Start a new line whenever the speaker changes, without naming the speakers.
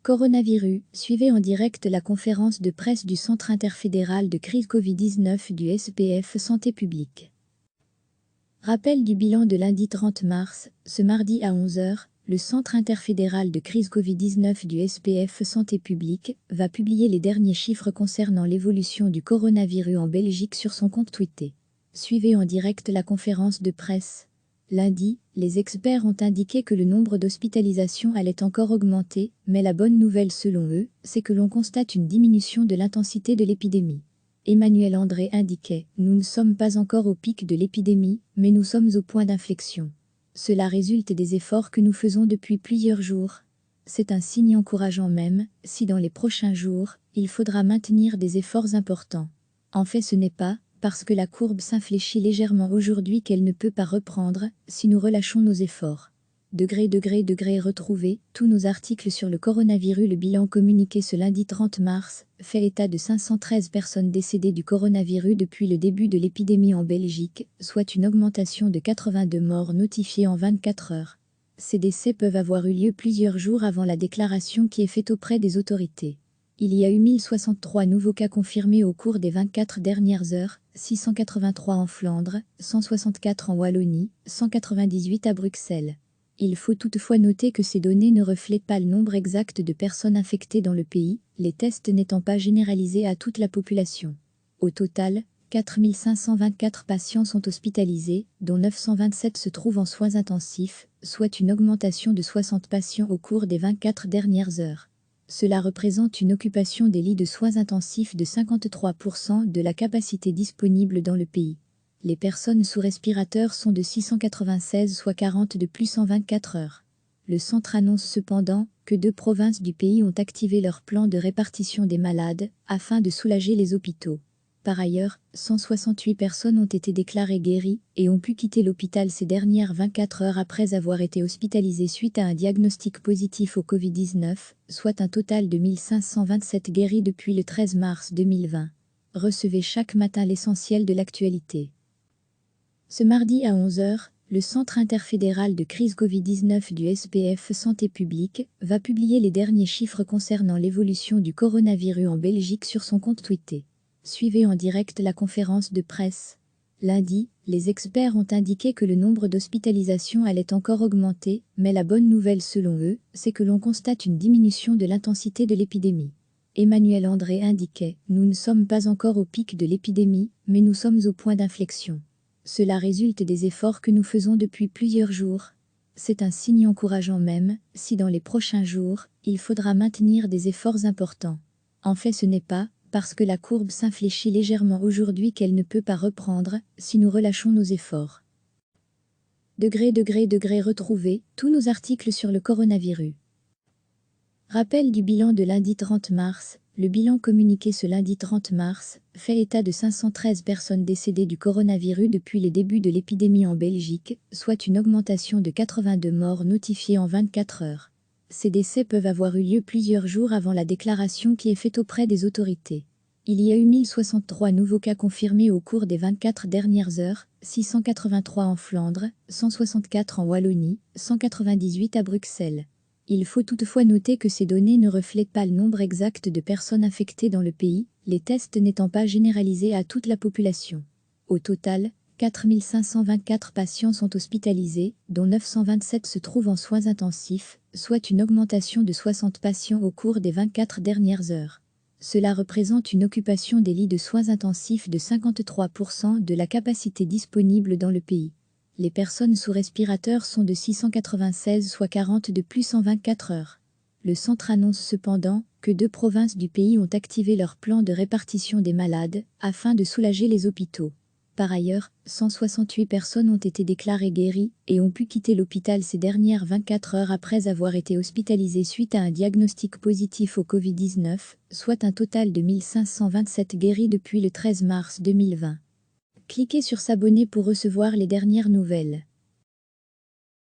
Coronavirus, suivez en direct la conférence de presse du Centre interfédéral de crise Covid-19 du SPF Santé publique. Rappel du bilan de lundi 30 mars, ce mardi à 11 h, le Centre interfédéral de crise Covid-19 du SPF Santé publique va publier les derniers chiffres concernant l'évolution du coronavirus en Belgique sur son compte Twitter. Suivez en direct la conférence de presse. Lundi, les experts ont indiqué que le nombre d'hospitalisations allait encore augmenter, mais la bonne nouvelle selon eux, c'est que l'on constate une diminution de l'intensité de l'épidémie. Emmanuel André indiquait « Nous ne sommes pas encore au pic de l'épidémie, mais nous sommes au point d'inflexion. Cela résulte des efforts que nous faisons depuis plusieurs jours. C'est un signe encourageant même, si dans les prochains jours, il faudra maintenir des efforts importants. En fait, ce n'est pas parce que la courbe s'infléchit légèrement aujourd'hui qu'elle ne peut pas reprendre si nous relâchons nos efforts. Retrouvez tous nos articles sur le coronavirus. Le bilan communiqué ce lundi 30 mars fait état de 513 personnes décédées du coronavirus depuis le début de l'épidémie en Belgique, soit une augmentation de 82 morts notifiées en 24 heures. Ces décès peuvent avoir eu lieu plusieurs jours avant la déclaration qui est faite auprès des autorités. Il y a eu 1063 nouveaux cas confirmés au cours des 24 dernières heures, 683 en Flandre, 164 en Wallonie, 198 à Bruxelles. Il faut toutefois noter que ces données ne reflètent pas le nombre exact de personnes infectées dans le pays, les tests n'étant pas généralisés à toute la population. Au total, 4524 patients sont hospitalisés, dont 927 se trouvent en soins intensifs, soit une augmentation de 60 patients au cours des 24 dernières heures. Cela représente une occupation des lits de soins intensifs de 53% de la capacité disponible dans le pays. Les personnes sous respirateur sont de 696, soit 40 de plus en 24 heures. Le centre annonce cependant que 2 provinces du pays ont activé leur plan de répartition des malades afin de soulager les hôpitaux. Par ailleurs, 168 personnes ont été déclarées guéries et ont pu quitter l'hôpital ces dernières 24 heures après avoir été hospitalisées suite à un diagnostic positif au Covid-19, soit un total de 1527 guéris depuis le 13 mars 2020. Recevez chaque matin l'essentiel de l'actualité. Ce mardi à 11 h, le Centre interfédéral de crise Covid-19 du SPF Santé publique va publier les derniers chiffres concernant l'évolution du coronavirus en Belgique sur son compte Twitter. Suivez en direct la conférence de presse. Lundi, les experts ont indiqué que le nombre d'hospitalisations allait encore augmenter, mais la bonne nouvelle selon eux, c'est que l'on constate une diminution de l'intensité de l'épidémie. Emmanuel André indiquait « Nous ne sommes pas encore au pic de l'épidémie, mais nous sommes au point d'inflexion. Cela résulte des efforts que nous faisons depuis plusieurs jours. C'est un signe encourageant même, si dans les prochains jours, il faudra maintenir des efforts importants. En fait, ce n'est pas parce que la courbe s'infléchit légèrement aujourd'hui qu'elle ne peut pas reprendre si nous relâchons nos efforts. Retrouvez tous nos articles sur le coronavirus. Rappel du bilan de lundi 30 mars, le bilan communiqué ce lundi 30 mars fait état de 513 personnes décédées du coronavirus depuis le début de l'épidémie en Belgique, soit une augmentation de 82 morts notifiées en 24 heures. Ces décès peuvent avoir eu lieu plusieurs jours avant la déclaration qui est faite auprès des autorités. Il y a eu 1063 nouveaux cas confirmés au cours des 24 dernières heures, 683 en Flandre, 164 en Wallonie, 198 à Bruxelles. Il faut toutefois noter que ces données ne reflètent pas le nombre exact de personnes infectées dans le pays, les tests n'étant pas généralisés à toute la population. Au total, 4524 patients sont hospitalisés, dont 927 se trouvent en soins intensifs, soit une augmentation de 60 patients au cours des 24 dernières heures. Cela représente une occupation des lits de soins intensifs de 53% de la capacité disponible dans le pays. Les personnes sous respirateur sont de 696, soit 40 de plus en 24 heures. Le centre annonce cependant que 2 provinces du pays ont activé leur plan de répartition des malades afin de soulager les hôpitaux. Par ailleurs, 168 personnes ont été déclarées guéries et ont pu quitter l'hôpital ces dernières 24 heures après avoir été hospitalisées suite à un diagnostic positif au Covid-19, soit un total de 1527 guéris depuis le 13 mars 2020. Cliquez sur s'abonner pour recevoir les dernières nouvelles.